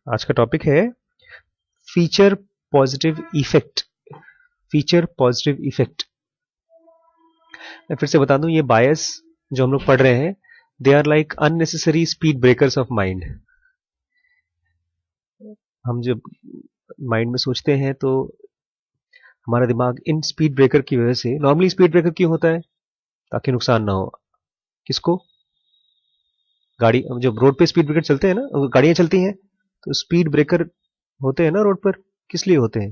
आज का टॉपिक है feature positive effect. Feature positive effect, मैं फिर से बता दूं, ये बायस जो हम लोग पढ़ रहे हैं, they are like unnecessary speed breakers of mind. हम जब माइंड में सोचते हैं तो हमारा दिमाग इन स्पीड ब्रेकर की वजह से, नॉर्मली स्पीड ब्रेकर क्यों होता है? ताकि नुकसान ना हो। किसको? गाड़ी, जब रोड पे स्पीड ब्रेकर चलते हैं ना, गाड़ियां चलती हैं, तो स्पीड ब्रेकर होते हैं ना रोड पर, किस लिए होते हैं?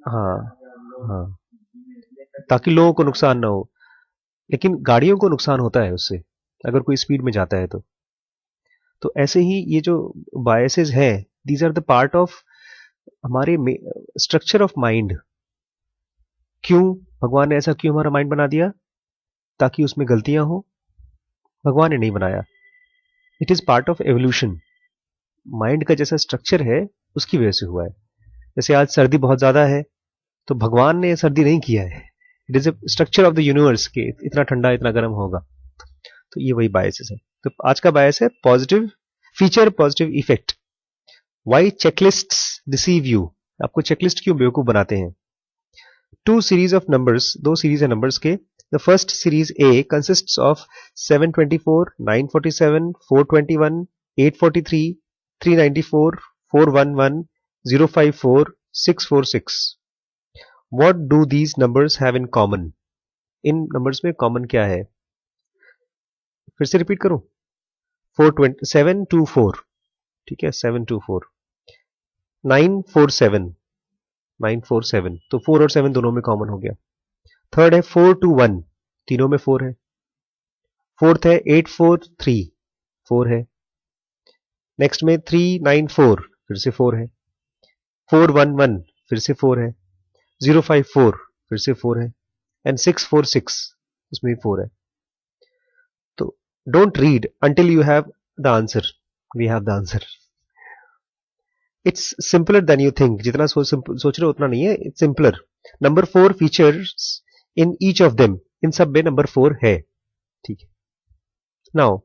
हाँ, हाँ, ताकि लोगों को नुकसान ना हो। लेकिन गाड़ियों को नुकसान होता है उससे, अगर कोई स्पीड में जाता है तो ऐसे ही ये जो बायसेस है, these are the part of हमारे स्ट्रक्चर ऑफ माइंड। क्यों भगवान ने ऐसा क्यों हमारा माइंड बना दिया? ताकि उसमें गलतियां हो? भगवान ने नहीं बनाया, it is part of evolution. Mind का जैसा स्ट्रक्चर है उसकी वजह से हुआ है। जैसे आज सर्दी बहुत ज्यादा है, तो भगवान ने सर्दी नहीं किया है, it is a structure of the universe के इतना ठंडा इतना गर्म होगा। तो ये वही बायसेस है। तो आज का बायस है positive, feature positive effect. Why checklists deceive you? आपको चेकलिस्ट क्यों बेवकूफ बनाते हैं? टू सीरीज ऑफ नंबर्स, दो सीरीज है नंबर्स के। The first series A consists of 724, 947, 421, 843, 394, 411, 054, 646। What do these numbers have in common? In numbers में कॉमन क्या है? फिर से रिपीट करूं, 724, ठीक है, 724, 947, 947, तो 4 और 7 दोनों में कॉमन हो गया। थर्ड है 421, तीनों में 4 है। फोर्थ है 843, 4 है। नेक्स्ट में 394, फिर से 4 है। 411, फिर से 4 है। 054, फिर से 4 है। एंड 646, इसमें भी 4 है। तो don't read until you have the answer. We have the answer. It's simpler than you think. जितना सोच रहे हो उतना नहीं है, it's simpler. Number 4 features in each of them, इन सब में नंबर 4 है, ठीक है। Now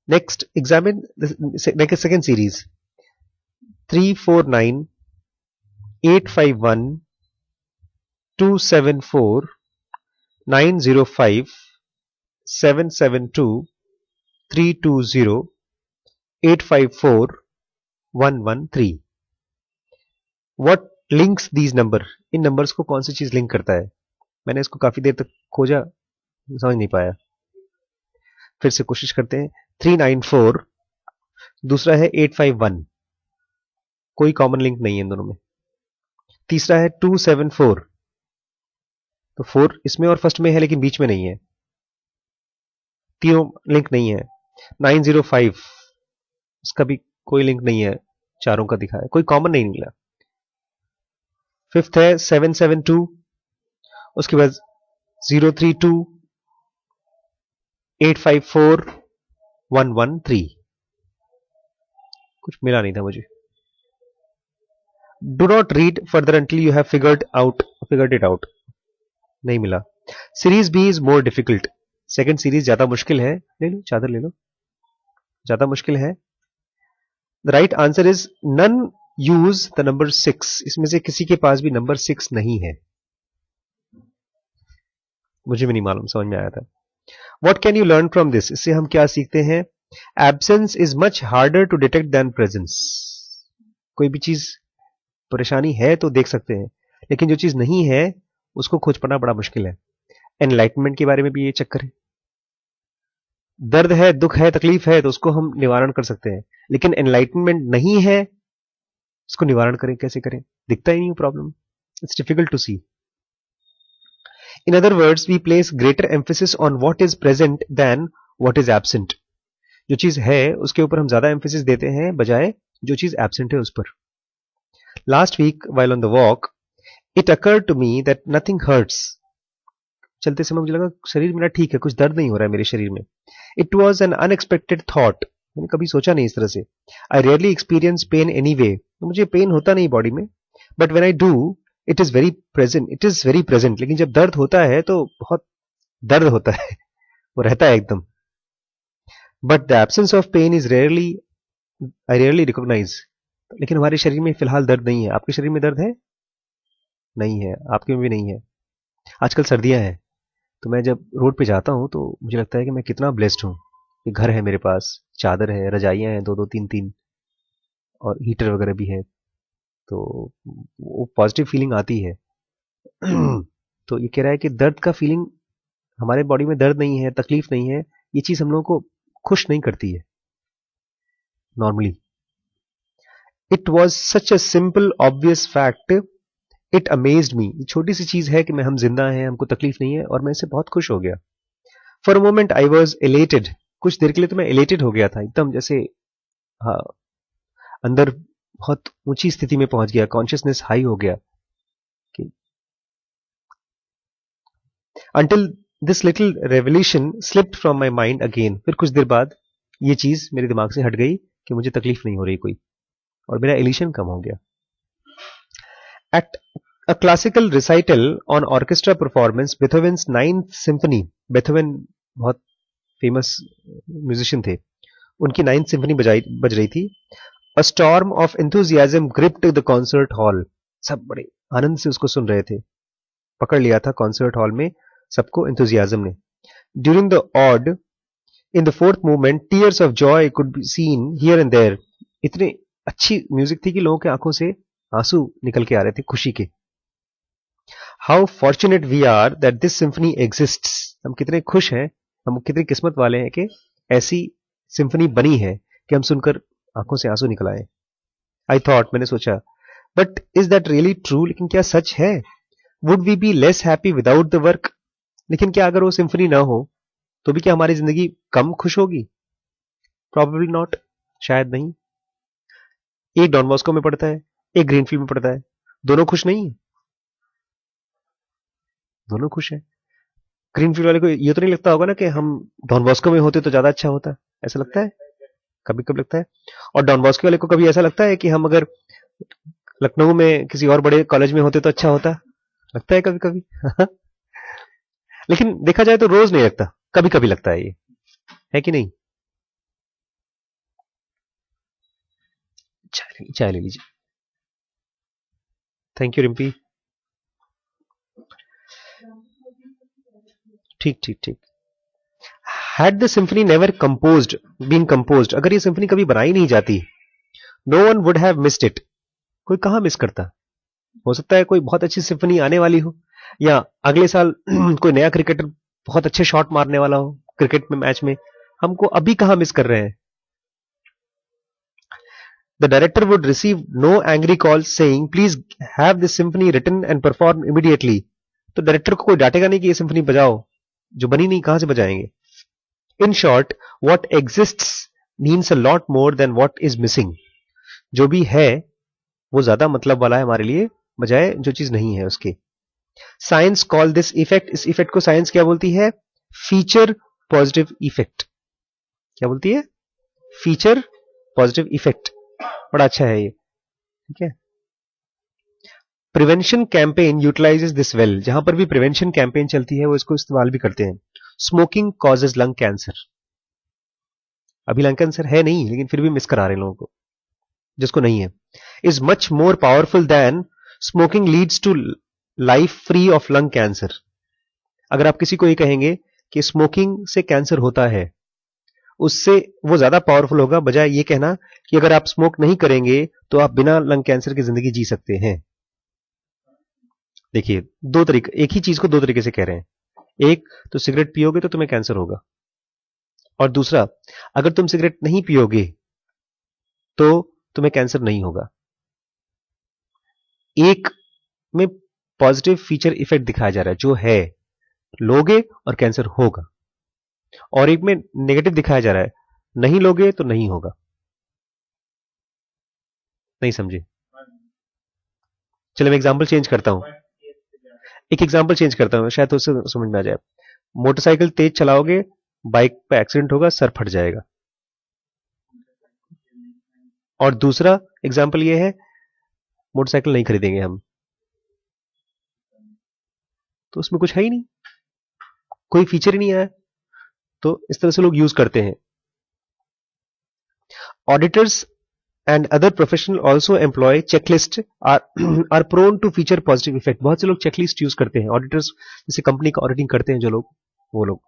next examine next second series 349, 851, 274, 905, 772, 320, 854, 113। What links these number? In numbers को कौन सी चीज लिंक करता है? मैंने इसको काफी देर तक खोजा, समझ नहीं पाया। फिर से कोशिश करते हैं। 394, दूसरा है 851, कोई कॉमन लिंक नहीं है इन दोनों में। तीसरा है 274, तो 4 इसमें और फर्स्ट में है लेकिन बीच में नहीं है, तीनों लिंक नहीं है। 905, इसका भी कोई लिंक नहीं है, चारों का दिखा है, कोई कॉमन नहीं मिला। फिफ्थ है 772, उसके बाद 032, 854, 113, कुछ मिला नहीं था मुझे। Do not read further until you have figured it out. नहीं मिला। Series B is more difficult. Second series ज्यादा मुश्किल है। ले लो चादर, ले लो, ज्यादा मुश्किल है। The right answer is none use the number 6। इसमें से किसी के पास भी नंबर 6 नहीं है। मुझे भी नहीं मालूम, समझ में आया था। What can you learn from this? इससे हम क्या सीखते हैं? Absence is much harder to detect than presence. कोई भी चीज परेशानी है तो देख सकते हैं, लेकिन जो चीज नहीं है उसको खोज पाना बड़ा मुश्किल है। एनलाइटमेंट के बारे में भी ये चक्कर है। दर्द है, दुख है, तकलीफ है, तो उसको हम निवारण कर सकते हैं, लेकिन एनलाइटमेंट नहीं है, इसको निवारण करें कैसे करें? दिखता ही नहीं problem, it's difficult to see. In other words, we place greater emphasis on what is present than what is absent. जो चीज है उसके ऊपर हम ज्यादा एम्फेसिस देते हैं बजाय जो चीज एब्सेंट है उस पर। Last week while on the walk, it occurred to me that nothing hurts. चलते समय मुझे लगा शरीर मेरा ठीक है, कुछ दर्द नहीं हो रहा है मेरे शरीर में। It was an unexpected thought. मैंने कभी सोचा नहीं इस तरह से। I rarely experience pain anyway. मुझे पेन होता नहीं बॉडी में, but when I do, it is very present. It is very present. लेकिन जब दर्द होता है तो बहुत दर्द होता है, वो रहता है एकदम। But the absence of pain is rarely, I rarely recognise. लेकिन हमारे शरीर में फिलहाल दर्द नहीं है। आपके शरीर में दर्द है? नहीं है, आपके में भी नहीं है। आजकल सर्दियां हैं, तो मैं जब रोड पे जाता हूँ तो मुझे लगता है कि मैं कितना ब्लेस्ड हूँ कि घर है मेरे पास, चादर है, रजाइयाँ हैं दो दो तीन तीन, और हीटर वगैरह भी है। तो वो पॉजिटिव फीलिंग आती है। तो ये कह रहा है कि दर्द का फीलिंग, हमारे बॉडी में दर्द नहीं है, तकलीफ नहीं है, ये चीज हम लोगों को खुश नहीं करती है normally. It was such a simple obvious fact, it amazed me. छोटी सी चीज है कि मैं हम जिंदा हैं, हमको तकलीफ नहीं है, और मैं इससे बहुत खुश हो गया। For a moment I was elated, कुछ देर के लिए तो मैं एलेटेड हो गया था, एकदम जैसे, हाँ, अंदर बहुत ऊंची स्थिति में पहुंच गया, कॉन्शियसनेस हाई हो गया कि until this little revolution slipped from my mind again. फिर कुछ देर बाद ये चीज मेरे दिमाग से हट गई कि मुझे तकलीफ नहीं हो रही कोई, और मेरा एलिशन कम हो गया। At a classical recital on orchestra performance Beethoven's ninth symphony, Beethoven बहुत फेमस म्यूजिशियन थे, उनकी नाइन्थ सिम्फनी बज रही थी। अ storm of enthusiasm gripped the concert hall, सब बड़े आनंद से उसको सुन रहे थे, पकड़ लिया था कॉन्सर्ट हॉल में सबको एंथुजियाज्म ने। During the ode, in the fourth movement, tears of joy could be seen here and there. इतनी अच्छी म्यूजिक थी कि लोगों के आंखों से आंसू निकल के आ रहे थे खुशी के। How fortunate we are that this symphony exists, हम कितने खुश हैं, हम कितनी किस्मत वाले हैं कि ऐसी सिम्फनी बनी है कि हम सुनकर आंखों से आंसू निकल आए। आई थॉट, मैंने सोचा, but is that really true, लेकिन क्या सच है? Would we be less happy without the work, लेकिन क्या अगर वो सिम्फनी ना हो तो भी क्या हमारी जिंदगी कम खुश होगी? प्रॉब्लली नॉट, शायद नहीं। एक डॉन बॉस्को में पढ़ता है, एक ग्रीनफील्ड में पढ़ता है, दोनों खुश नहीं है? दोनों खुश है। ग्रीनफील्ड वाले को ये तो नहीं लगता होगा ना कि हम डॉन बॉस्को में होते तो ज्यादा अच्छा होता, ऐसा लगता है? कभी कभी लगता है। और डॉन बॉस्को वाले को कभी ऐसा लगता है कि हम अगर लखनऊ में किसी और बड़े कॉलेज में होते तो अच्छा होता? लगता है कभी कभी। लेकिन देखा जाए तो रोज नहीं लगता, कभी कभी लगता है, ये है कि नहीं? चाय ले लीजिए। Thank you Rimpi. ठीक ठीक ठीक। Had the symphony never composed been composed, अगर ये सिम्फनी कभी बनाई नहीं जाती, no one would have missed it, कोई कहां मिस करता? हो सकता है कोई बहुत अच्छी सिम्फनी आने वाली हो, या अगले साल कोई नया क्रिकेटर बहुत अच्छे शॉट मारने वाला हो क्रिकेट में, मैच में, हमको अभी कहां मिस कर रहे हैं? The director would receive no angry call saying please have this symphony written and perform immediately. तो डायरेक्टर को कोई डांटेगा नहीं कि ये सिम्फनी बजाओ, जो बनी नहीं कहां से बजाएंगे? In short, what exists means a lot more than what is missing, जो भी है वो ज्यादा मतलब वाला है हमारे लिए बजाय जो चीज नहीं है उसके। साइंस कॉल दिस इफेक्ट, इस इफेक्ट को साइंस क्या बोलती है? Feature positive effect. क्या बोलती है? Feature positive effect. बड़ा अच्छा है ये, ठीक है। Prevention campaign utilises this well, जहां पर भी प्रिवेंशन कैंपेन चलती है वो इसको इस्तेमाल भी करते हैं। स्मोकिंग कॉजेज लंग कैंसर, अभी लंग कैंसर है नहीं लेकिन फिर भी मिस करा रहे हैं लोगों को जिसको नहीं है। Is much more powerful than smoking leads to life free of lung cancer. अगर आप किसी को ये कहेंगे कि स्मोकिंग से कैंसर होता है, उससे वो ज्यादा पावरफुल होगा बजाय ये कहना कि अगर आप स्मोक नहीं करेंगे तो आप बिना लंग कैंसर की जिंदगी जी सकते हैं। देखिए, दो तरीके, एक ही चीज को दो तरीके से कह रहे हैं। एक तो सिगरेट पियोगे तो तुम्हें कैंसर होगा, और दूसरा अगर तुम सिगरेट नहीं पियोगे तो तुम्हें कैंसर नहीं होगा। एक में पॉजिटिव फीचर इफेक्ट दिखाया जा रहा है जो है, लोगे और कैंसर होगा, और एक में नेगेटिव दिखाया जा रहा है, नहीं लोगे तो नहीं होगा। नहीं समझे? चलो मैं एग्जांपल चेंज करता हूं, एक एग्जांपल चेंज करता हूं, शायद उससे समझ में आ जाए। मोटरसाइकिल तेज चलाओगे, बाइक पे एक्सीडेंट होगा, सर फट जाएगा। और दूसरा एग्जांपल ये है, मोटरसाइकिल नहीं खरीदेंगे हम, तो उसमें कुछ है ही नहीं, कोई फीचर ही नहीं आया। तो इस तरह से लोग यूज करते हैं। Auditors and other professional also employ checklist are are prone to feature positive effect. बहुत से लोग checklist यूज करते हैं. Auditors जैसे कंपनी का ऑडिटिंग करते हैं जो लोग, वो लोग.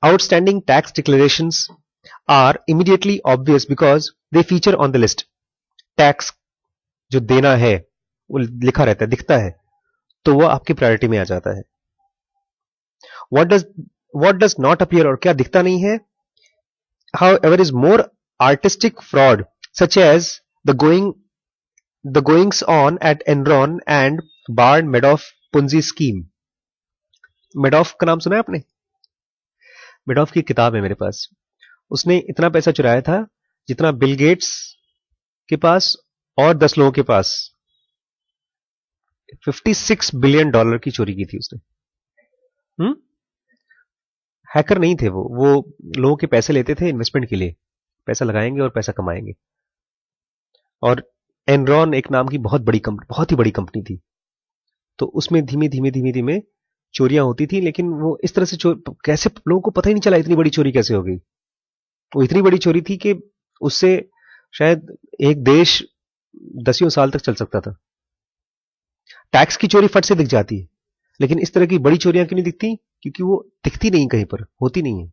Outstanding tax declarations are immediately obvious because they feature on the list. Tax जो देना है वो लिखा रहता है, दिखता है, तो वो आपकी प्रायोरिटी में आ जाता है. what does not appear, और क्या दिखता नहीं है, however is more artistic fraud such as the goings on at Enron and Bard Madoff Ponzi scheme. Madoff का नाम सुना है आपने? Madoff की किताब है मेरे पास. उसने इतना पैसा चुराया था जितना बिल गेट्स के पास और 10 लोगों के पास. $56 बिलियन की चोरी की थी उसने. हैकर नहीं थे वो लोगों के पैसे लेते थे इन्वेस्टमेंट के लिए. पैसा लगाएंगे और पैसा कमाएंगे. और एनरॉन एक नाम की बहुत ही बड़ी कंपनी थी. तो उसमें धीमे धीमे चोरियां होती थी, लेकिन वो इस तरह से कैसे लोगों को पता ही नहीं चला इतनी बड़ी चोरी कैसे हो गई. वो इतनी बड़ी चोरी थी कि उससे शायद एक देश दसियों साल तक चल सकता था. टैक्स की चोरी फट से दिख जाती है, लेकिन इस तरह की बड़ी चोरियां क्यों नहीं दिखती? क्योंकि वो दिखती नहीं, कहीं पर होती नहीं है,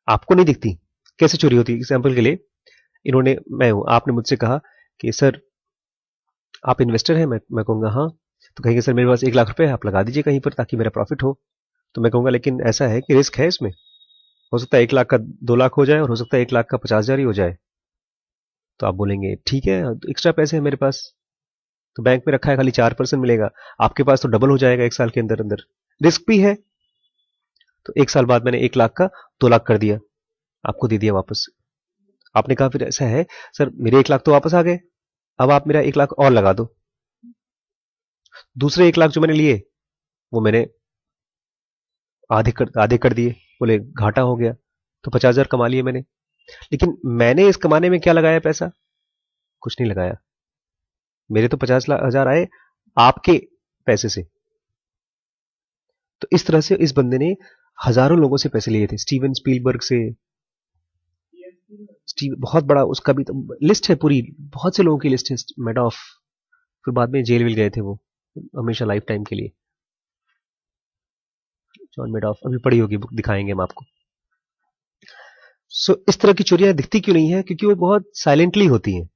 आपको नहीं दिखती. कैसे चोरी होती है? एग्जाम्पल के लिए मैं हूं, आपने मुझसे कहा कि सर आप इन्वेस्टर हैं. मैं कहूंगा हाँ. तो कहेंगे सर मेरे पास 1 लाख रुपए है, आप लगा दीजिए कहीं पर ताकि मेरा प्रॉफिट हो. तो मैं कहूंगा लेकिन ऐसा है कि रिस्क है इसमें, हो सकता है 1 लाख का 2 लाख हो जाए और हो सकता है 1 लाख का 50,000 ही हो जाए. तो आप बोलेंगे ठीक है, एक्स्ट्रा पैसे हैं मेरे पास, तो बैंक में रखा है, खाली 4% मिलेगा. आपके पास तो डबल हो जाएगा 1 साल के अंदर अंदर. रिस्क भी है. तो 1 साल बाद मैंने 1 लाख का 2 लाख कर दिया, आपको दे दिया वापस. आपने कहा फिर ऐसा है सर मेरे 1 लाख तो वापस आ गए, अब आप मेरा 1 लाख और लगा दो. दूसरे 1 लाख जो मैंने लिए वो मैंने आधे कर दिए. बोले घाटा हो गया, तो 50,000 कमा लिए मैंने. लेकिन मैंने इस कमाने में क्या लगाया पैसा? कुछ नहीं लगाया. मेरे तो 50,000 आए आपके पैसे से. तो इस तरह से इस बंदे ने हजारों लोगों से पैसे लिए थे. स्टीवन स्पीलबर्ग से, बहुत बड़ा उसका भी तो लिस्ट है पूरी, बहुत से लोगों की लिस्ट है. मेडॉफ, फिर बाद में जेल गए थे वो हमेशा लाइफ टाइम के लिए. जॉन मेडॉफ, अभी पढ़ी होगी बुक, दिखाएंगे हम आपको. सो इस तरह की चोरियां दिखती क्यों नहीं है? क्योंकि वो बहुत साइलेंटली होती हैं,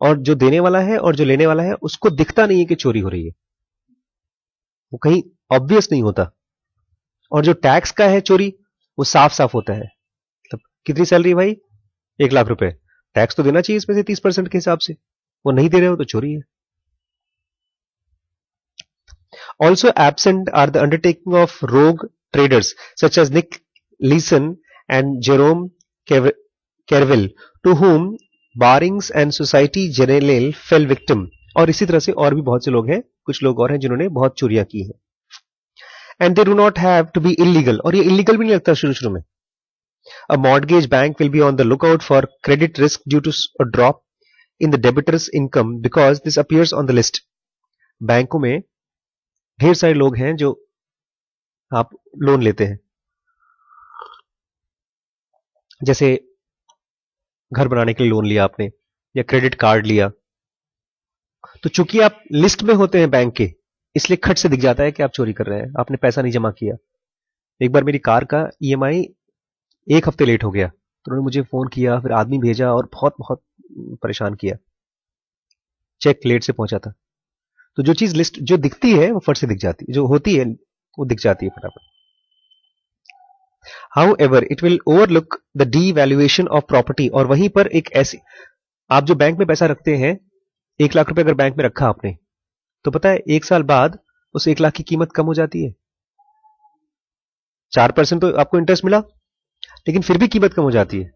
और जो देने वाला है और जो लेने वाला है उसको दिखता नहीं है कि चोरी हो रही है, वो कहीं ऑब्वियस नहीं होता. और जो टैक्स का है चोरी, वो साफ साफ होता है. मतलब कितनी सैलरी भाई? 1 लाख रुपए, टैक्स तो देना चाहिए इसमें से 30% के हिसाब से, वो नहीं दे रहे हो तो चोरी है. Also absent are the undertaking of rogue traders such as Nick Leeson and Jerome Carville, to whom Barings and Society Generale fell victim. और इसी तरह से और भी बहुत से लोग हैं, कुछ लोग और हैं जिन्होंने बहुत चोरियां की हैं. And they do not have to be illegal, और ये illegal भी नहीं लगता शुरू में. A mortgage bank will be on the lookout for credit risk due to a drop in the debitor's income because this appears on the list. बैंकों में ढेर सारे लोग हैं जो आप लोन लेते हैं, जैसे घर बनाने के लिए लोन लिया आपने या क्रेडिट कार्ड लिया, तो चूंकि आप लिस्ट में होते हैं बैंक के, इसलिए खट से दिख जाता है कि आप चोरी कर रहे हैं, आपने पैसा नहीं जमा किया. एक बार मेरी कार का ईएमआई 1 हफ्ते लेट हो गया, तो उन्होंने मुझे फोन किया, फिर आदमी भेजा और बहुत बहुत परेशान किया. चेक लेट से पहुंचा था. तो जो चीज लिस्ट जो दिखती है वो फट से दिख जाती है, जो होती है वो दिख जाती है फटाफट. However, it will overlook the devaluation of property. और वहीं पर एक ऐसी, आप जो बैंक में पैसा रखते हैं, 1 लाख रुपए अगर बैंक में रखा आपने, तो पता है 1 साल बाद उस 1 लाख की कीमत कम हो जाती है. 4% तो आपको इंटरेस्ट मिला, लेकिन फिर भी कीमत कम हो जाती है.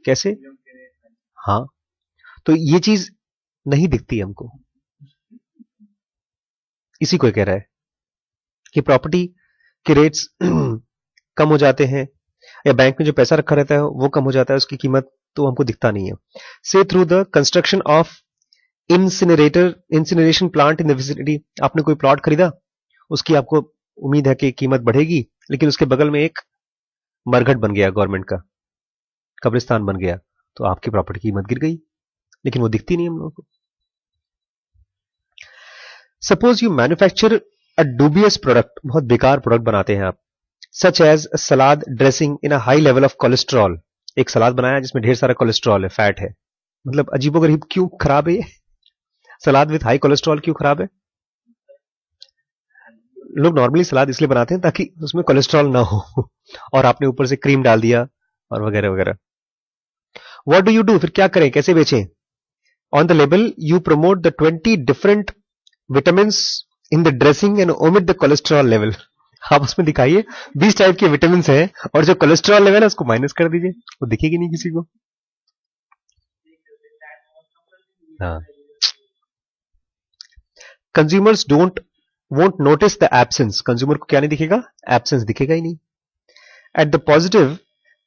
कैसे? हाँ, तो ये चीज नहीं दिखती हमको. इसी को कह रहा है कि प्रॉपर्टी के रेट्स कम हो जाते हैं, या बैंक में जो पैसा रखा रहता है वो कम हो जाता है, उसकी कीमत तो हमको दिखता नहीं है. से through the construction of incineration plant in the vicinity. आपने कोई प्लॉट खरीदा, उसकी आपको उम्मीद है कि कीमत बढ़ेगी, लेकिन उसके बगल में एक मरघट बन गया गवर्नमेंट का, कब्रिस्तान बन गया, तो आपकी प्रॉपर्टी की कीमत गिर गई, लेकिन वो दिखती नहीं हम लोगों को। Suppose you manufacture a dubious product, बहुत बेकार प्रोडक्ट बनाते हैं आप, such as salad dressing in a high level of cholesterol. एक सलाद बनाया जिसमें ढेर सारा कोलेस्ट्रॉल है, फैट है, मतलब अजीबोगरीब, क्यों खराब है ये? सलाद विथ हाई कोलेस्ट्रॉल क्यों खराब है? लोग नॉर्मली सलाद इसलिए बनाते हैं ताकि उसमें कोलेस्ट्रॉल ना हो और आपने ऊपर से क्रीम डाल दिया और वगैरह वगैरह। व्हाट डू यू डू, फिर क्या करें, कैसे बेचें? On the label you promote the 20 different vitamin in the dressing and omit the cholesterol level. आप उसमें दिखाइए 20 टाइप के विटामिन हैं और जो कोलेस्ट्रॉल लेवल है उसको माइनस कर दीजिए, वो दिखेगी नहीं किसी को। हाँ, consumers don't won't notice the absence, consumer को क्या नहीं दिखेगा? एब्सेंस दिखेगा ही नहीं। At the positive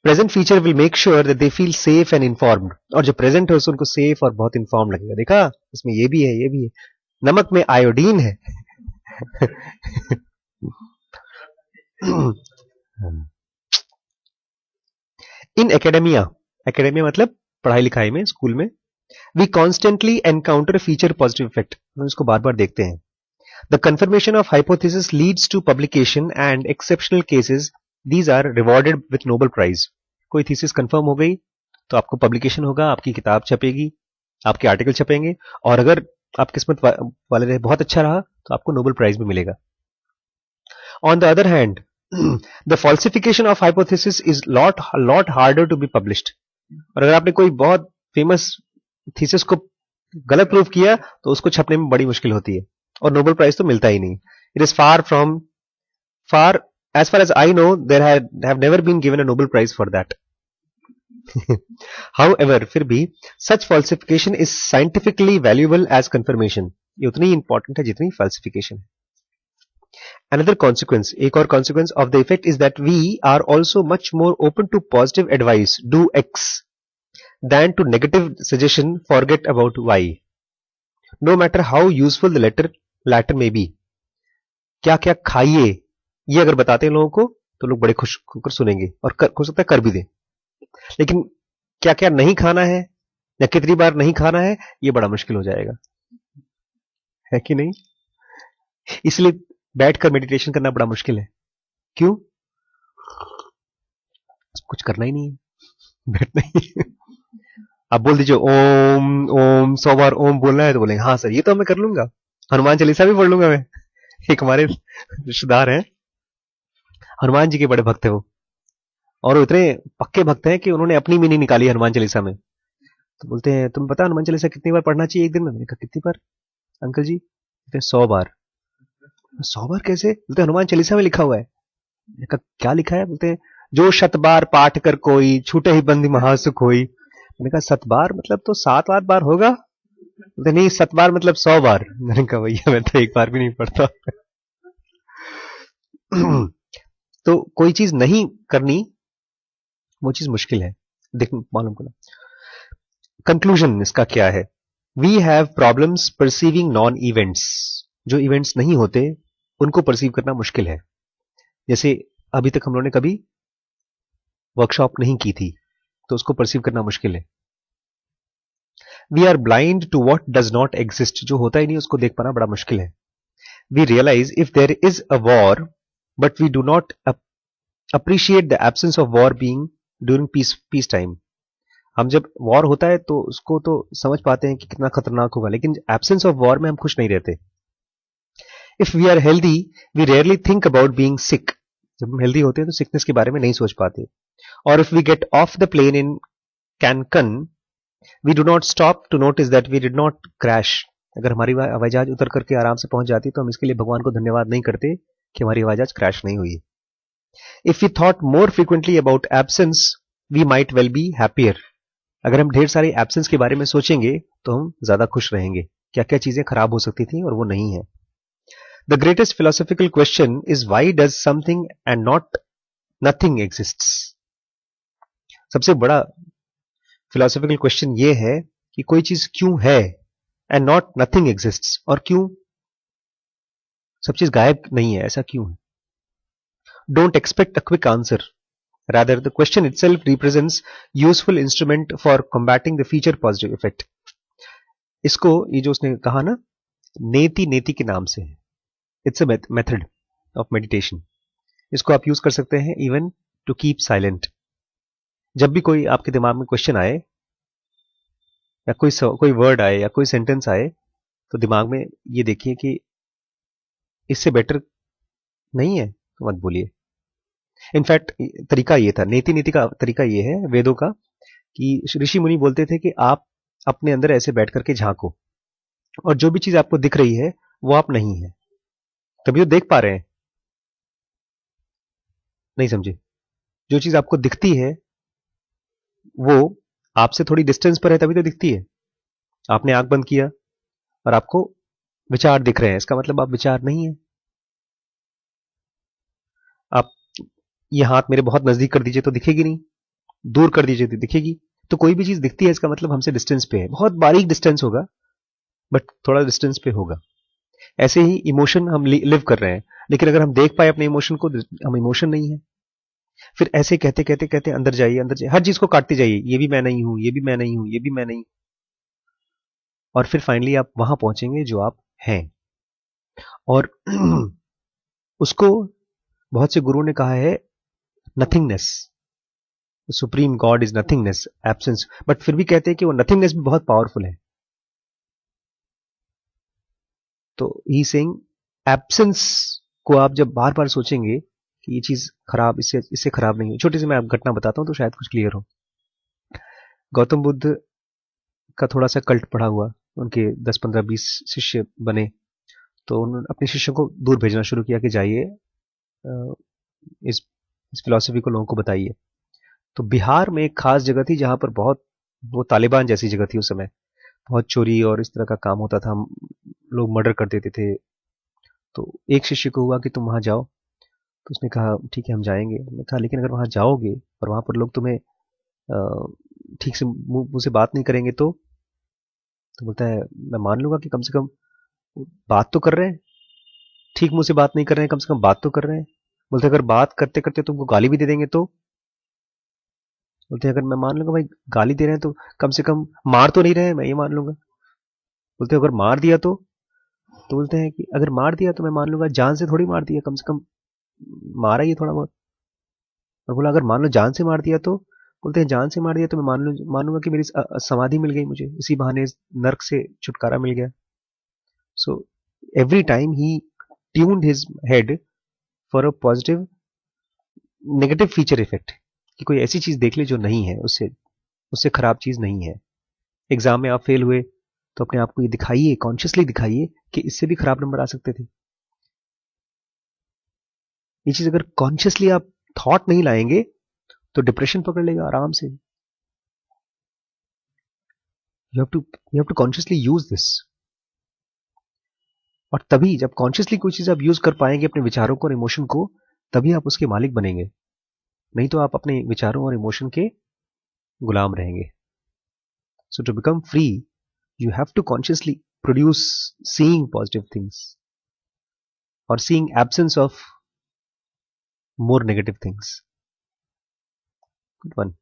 present feature will make sure that they feel safe and informed, और जो प्रेजेंट है उसको उनको सेफ और बहुत इन्फॉर्म लगेगा, देखा इसमें ये भी है, ये भी है, नमक में आयोडीन है। इन एकेडेमिया, एकेडेमिया मतलब पढ़ाई लिखाई में, स्कूल में, we constantly encounter feature positive effect, हम इसको बार बार देखते हैं। The confirmation of hypothesis leads to publication and exceptional cases these are rewarded with Nobel prize. कोई थीसिस कंफर्म हो गई तो आपको पब्लिकेशन होगा, आपकी किताब छपेगी, आपके आर्टिकल छपेंगे, और अगर आप किस्मत वाले रहे, बहुत अच्छा रहा, तो आपको नोबेल प्राइज भी मिलेगा। On the other hand the falsification of hypothesis is lot harder to be published. और अगर आपने कोई बहुत फेमस थीसिस को गलत प्रूव किया तो उसको छपने में बड़ी मुश्किल होती है, और नोबेल प्राइज तो मिलता ही नहीं। It is far as far as I know there have never been given a Nobel Prize for that. However, फिर भी such falsification is scientifically valuable as confirmation. ये उतनी important है जितनी falsification है। Another consequence, एक और consequence of the effect is that we are also much more open to positive advice, do X, than to negative suggestion, forget about Y. No matter how useful the latter may be. क्या क्या खाइए ये अगर बताते हैं लोगों को तो लोग बड़े खुश होकर सुनेंगे, और हो सकता है कर भी दें, लेकिन क्या क्या नहीं खाना है या कितनी बार नहीं खाना है ये बड़ा मुश्किल हो जाएगा, है कि नहीं? इसलिए बैठकर मेडिटेशन करना बड़ा मुश्किल है। क्यों? कुछ करना ही नहीं है, बैठना ही है। आप बोल दीजिए ओम ओम, 100 बार ओम बोलना है, तो बोलेंगे हाँ सर ये तो मैं कर लूंगा, हनुमान चालीसा भी पढ़ लूंगा मैं। एक हमारे रिश्तेदार हैं, हनुमान जी के बड़े भक्त है वो, और वो इतने पक्के भक्त हैं कि उन्होंने अपनी मीनिंग निकाली हनुमान चालीसा में। तो बोलते हैं तुम पता हनुमान चालीसा कितनी बार पढ़ना चाहिए एक दिन में? मैंने कहा कितनी बार अंकल जी? बोलते 100 बार। 100 बार कैसे? बोलते हनुमान चालीसा में लिखा हुआ है। मैंने कहा क्या लिखा है? बोलते जो 7 बार पाठ कर कोई छूटे ही बंदी महासुख होई। मैंने कहा 7 बार मतलब तो 7-8 बार होगा? बोलते नहीं 7 बार मतलब 100 बार। मैंने कहा भैया मैं तो एक बार भी नहीं पढ़ता। तो कोई चीज नहीं करनी वो चीज मुश्किल है, देख मालूम करना। कंक्लूजन इसका क्या है? We have problems perceiving non events, जो इवेंट्स नहीं होते उनको परसीव करना मुश्किल है। जैसे अभी तक हम लोगों ने कभी वर्कशॉप नहीं की थी तो उसको परसीव करना मुश्किल है। We are blind to what does not exist, जो होता ही नहीं उसको देख पाना बड़ा मुश्किल है। We realise if there is a war but we do not appreciate the absence of war being during peace time. हम जब वॉर होता है तो उसको तो समझ पाते हैं कि कितना खतरनाक होगा, लेकिन एब्सेंस ऑफ वॉर में हम खुश नहीं रहते। If we are healthy we rarely think about being sick, जब हम हेल्दी होते हैं तो सिकनेस के बारे में नहीं सोच पाते। और if we get off the plane in Cancun we do not stop to notice that we did not crash. अगर हमारी हवाई जहाज उतर करके आराम से पहुंच जाती तो हम इसके लिए भगवान को धन्यवाद नहीं करते कि हमारी हवाई जहाज क्रैश नहीं हुई। If we thought more frequently about absence we might well be happier. अगर हम ढेर सारी एब्सेंस के बारे में सोचेंगे तो हम ज्यादा खुश रहेंगे। क्या क्या चीजें खराब हो सकती थी और वो नहीं है। The greatest philosophical question is why does something and not nothing exists. सबसे बड़ा फिलोसॉफिकल क्वेश्चन ये है कि कोई चीज क्यों है एंड नॉट नथिंग एग्जिस्ट्स, और क्यों सब चीज गायब नहीं है, ऐसा क्यों है? Don't expect a quick answer. Rather, the question itself represents useful instrument for combating the future positive effect. इसको ये जो उसने कहा ना, नेति नेति के नाम से, it's a method of meditation. इसको आप यूज कर सकते हैं इवन टू कीप साइलेंट. जब भी कोई आपके दिमाग में क्वेश्चन आए या कोई वर्ड आए या कोई सेंटेंस आए, तो दिमाग में ये देखिए कि इससे बेटर नहीं है तो मत बोलिए. इनफैक्ट तरीका ये था, नेति नीति का तरीका ये है वेदों का, कि ऋषि मुनि बोलते थे कि आप अपने अंदर ऐसे बैठ करके झांको, और जो भी चीज आपको दिख रही है वो आप नहीं है. तभी तो देख पा रहे हैं. नहीं समझे? जो चीज आपको दिखती है वो आपसे थोड़ी डिस्टेंस पर है, तभी तो दिखती है. आपने आंख बंद किया और आपको विचार दिख रहे हैं, इसका मतलब आप विचार नहीं है. आप ये हाथ मेरे बहुत नजदीक कर दीजिए तो दिखेगी नहीं, दूर कर दीजिए तो दिखेगी. तो कोई भी चीज दिखती है, इसका मतलब हमसे डिस्टेंस पे है, बहुत बारीक डिस्टेंस होगा बट थोड़ा डिस्टेंस पे होगा. ऐसे ही इमोशन हम लिव कर रहे हैं, लेकिन अगर हम देख पाए अपने इमोशन को, हम इमोशन नहीं है. फिर ऐसे कहते कहते कहते अंदर जाइए, अंदर जाइए, हर चीज को काटते जाइए, ये भी मैं नहीं हूं, ये भी मैं नहीं हूं, ये भी मैं नहीं. और फिर फाइनली आप वहां पहुंचेंगे जो आप हैं. और उसको बहुत से गुरुओं ने कहा है nothingness. Supreme God is nothingness, absence. But फिर भी कहते हैं कि वो नथिंगनेस भी बहुत पावरफुल है. तो ही सेइंग एब्सेंस को आप जब बार बार सोचेंगे कि ये चीज खराब, इससे इससे खराब नहीं है. छोटी सी मैं आप घटना बताता हूं तो शायद कुछ क्लियर हो. गौतम बुद्ध का थोड़ा सा कल्ट पड़ा हुआ, उनके 10 15 20 शिष्य बने, तो उन्होंने अपने शिष्यों को दूर भेजना शुरू किया कि जाइए इस इस फिलॉसफी को लोगों को बताइए. तो बिहार में एक खास जगह थी जहां पर बहुत, वो तालिबान जैसी जगह थी उस समय, बहुत चोरी और इस तरह का काम होता था, लोग मर्डर कर देते थे. तो एक शिष्य को हुआ कि तुम वहां जाओ. तो उसने कहा ठीक है हम जाएंगे. मैंने कहा लेकिन अगर वहां जाओगे और वहां पर लोग तुम्हें ठीक से मुंह से बात नहीं करेंगे तो बोलता है मैं मान लूंगा कि कम से कम बात तो कर रहे हैं, ठीक मुंह से बात नहीं कर रहे हैं, कम से कम बात तो कर रहे हैं. बोलते अगर बात करते करते तुमको गाली भी दे देंगे तो. बोलते अगर मैं मान लूंगा भाई गाली दे रहे हैं तो कम से कम मार तो नहीं रहे हैं, मैं ये मान लूंगा. बोलते अगर मार दिया तो बोलते हैं कि अगर मार दिया तो मैं मान लूंगा, जान से थोड़ी मार दिया, कम से कम मारा ही थोड़ा बहुत. और बोला अगर मान लो जान से मार दिया तो. बोलते हैं जान से मार दिया तो मैं मानूंगा कि मेरी समाधि मिल गई मुझे, इसी बहाने नर्क से छुटकारा मिल गया. So every time he tuned his head for a positive negative feature effect, कि कोई ऐसी चीज देख ले जो नहीं है, उससे उससे खराब चीज नहीं है. एग्जाम में आप फेल हुए तो अपने आप को ये दिखाइए, कॉन्शियसली दिखाइए कि इससे भी खराब नंबर आ सकते थे. ये चीज अगर कॉन्शियसली आप थॉट नहीं लाएंगे तो डिप्रेशन पकड़ लेगा आराम से. You have to consciously use this. और तभी जब कॉन्शियसली कोई चीज आप यूज कर पाएंगे अपने विचारों को और इमोशन को, तभी आप उसके मालिक बनेंगे. नहीं तो आप अपने विचारों और इमोशन के गुलाम रहेंगे. So to become free you have to consciously produce seeing positive things or seeing absence of more negative things. Good one.